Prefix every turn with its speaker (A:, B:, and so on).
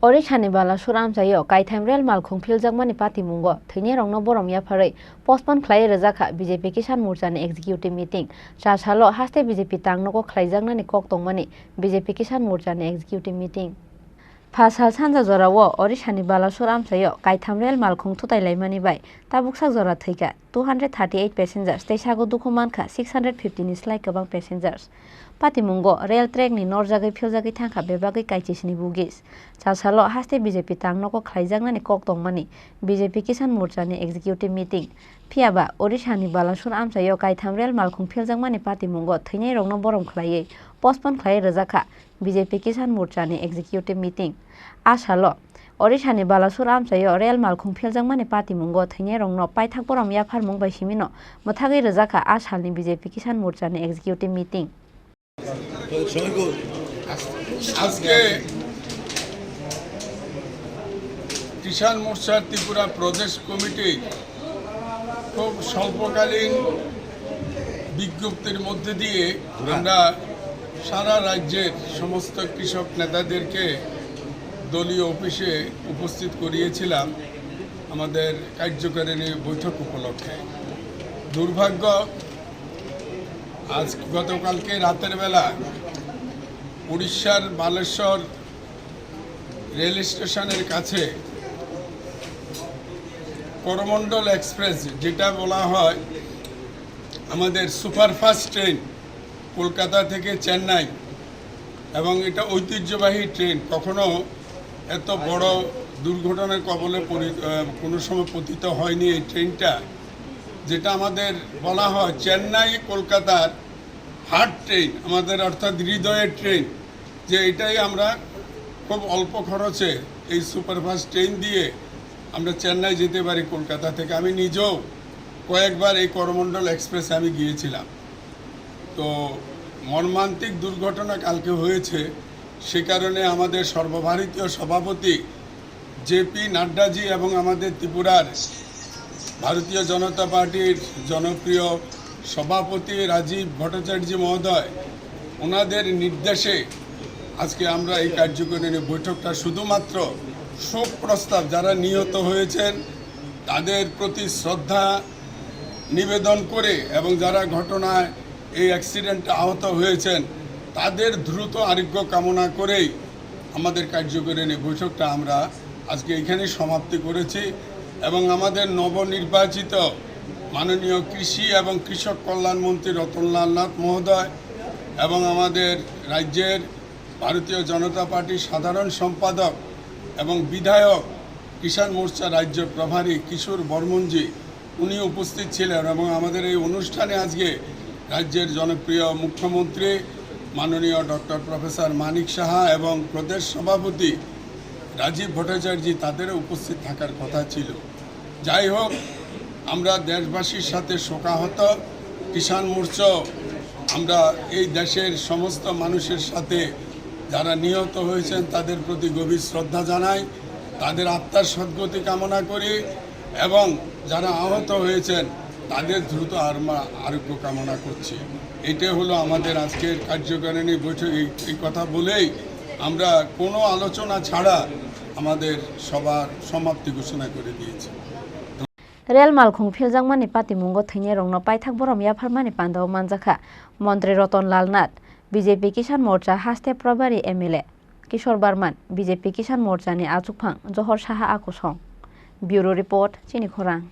A: Orishani bala suram sayo kaitham rel malkhung philjangmani pati mungo thine rongno borom ya pharai postpone khlai rajaka BJP Kisan Morcha ni executive meeting chasalo haste BJP tangno ko khlaijangnani kok tongmani BJP Kisan Morcha ni executive meeting Phasal sanja jorao Orishani bala suram sayo kaitham rel malkhung thutai laimani bai tabuksak jora thaika 238 passengers teisago dukhumanka 650 ni slai kabang passengers Patimungo rail track ni norjagai philjagai thangkha bebagai kaichisni bugis chasalo haste BJP tangnoko khlaijangnani kok tongmani BJP Kisan Morcha ni executive meeting phiaba Orishani balasur amsayo kaitham rail malkhung philjangmani patimungo theinai rongno borom khlaiye postpone khlai rajaka BJP Kisan Morcha ni executive meeting asalo Orishani balasur amsayo rail malkhung philjangmani patimungo theinai rongno paithak borom yaphar mungbai simino mothagai rajaka asalni BJP Kisan Morcha ni executive meeting
B: আজকে কিষাণ মোর্চা ত্রিপুরা প্রদেশ committee খুব স্বল্পকালীন বিজ্ঞপ্তির মধ্যে দিয়ে আমরা সারা রাজ্যের সমস্ত কৃষক নেতাদেরকে দলীয় অফিসে উপস্থিত করিয়েছিলাম আমাদের কার্যকারিণী বৈঠক উপলক্ষে। দুর্ভাগ্য আজ গতকালকে রাতের বেলা উড়িষ্যার বালেশ্বর রেল স্টেশনের কাছে করমণ্ডল এক্সপ্রেস যেটা বলা হয় আমাদের সুপারফাস্ট ট্রেন কলকাতা থেকে চেন্নাই এবং এটা ঐতিহ্যবাহী ট্রেন কখনো এত বড় দুর্ঘটনার কবলে কোনো সময় পতিত হয়নি এই ট্রেনটা যেটা আমাদের বলা হয় চেন্নাই কলকাতার হার্ট ট্রেন আমাদের অর্থাৎ হৃদয়ের ট্রেন যে এটাই আমরা খুব অল্প খরচে এই সুপারফাস্ট ট্রেন দিয়ে আমরা চেন্নাই যেতে পারি কলকাতা থেকে। আমি নিজেও কয়েকবার এই করমণ্ডল এক্সপ্রেসে আমি গিয়েছিলাম। তো মর্মান্তিক দুর্ঘটনা কালকে হয়েছে, সে কারণে আমাদের সর্বভারতীয় সভাপতি জেপি নাড্ডাজি এবং আমাদের ত্রিপুরার ভারতীয় জনতা পার্টির জনপ্রিয় সভাপতি রাজীব ভট্টাচার্য মহোদয় ওনাদের নির্দেশে আজকে আমরা এই কার্যকরী বৈঠকটা শুধুমাত্র শোক প্রস্তাব যারা নিহত হয়েছেন তাদের প্রতি শ্রদ্ধা নিবেদন করে এবং যারা ঘটনায় এই অ্যাক্সিডেন্টে আহত হয়েছেন তাদের দ্রুত আরোগ্য কামনা করেই আমাদের কার্যকরী বৈঠকটা আমরা আজকে এখানে সমাপ্তি করেছি এবং আমাদের নবনির্বাচিত মাননীয় কৃষি এবং কৃষক কল্যাণ মন্ত্রী রতনলাল নাথ মহোদয় এবং আমাদের রাজ্যের ভারতীয় জনতা পার্টির সাধারণ সম্পাদক এবং বিধায়ক কিষাণ মোর্চা রাজ্য প্রভারী কিশোর বর্মনজি উনি উপস্থিত ছিলেন এবং আমাদের এই অনুষ্ঠানে আজকে রাজ্যের জনপ্রিয় মুখ্যমন্ত্রী মাননীয় ডক্টর প্রফেসর মানিক সাহা এবং প্রদেশ সভাপতি রাজীব ভট্টাচার্য তাদেরও উপস্থিত থাকার কথা ছিল। যাই হোক, আমরা দেশবাসীর সাথে শোকাহত কিষাণ মোর্চা আমরা এই দেশের সমস্ত মানুষের সাথে যারা নিহত হয়েছেন তাদের প্রতি গভীর শ্রদ্ধা জানাই, তাদের আত্মার সদ্গতি কামনা করি এবং যারা আহত হয়েছেন তাদের দ্রুত আরোগ্য কামনা করছি। এটাই হলো আমাদের আজকের কার্যকারিণী বৈঠক। এই কথা বলেই আমরা কোনো আলোচনা ছাড়া আমাদের সবার সমাপ্তি ঘোষণা করে দিয়েছি।
A: Real malkhung philjangmani patimungo theinai rongno paithak borom yapharmani pandao manjaka Mantri Rotnlal Nath BJP Kisan Morcha haste Prabari MLA Kishor Barman BJP Kisan Morcha ni Achukphang Johor Saha Akusong Bureau Report Chini Khorang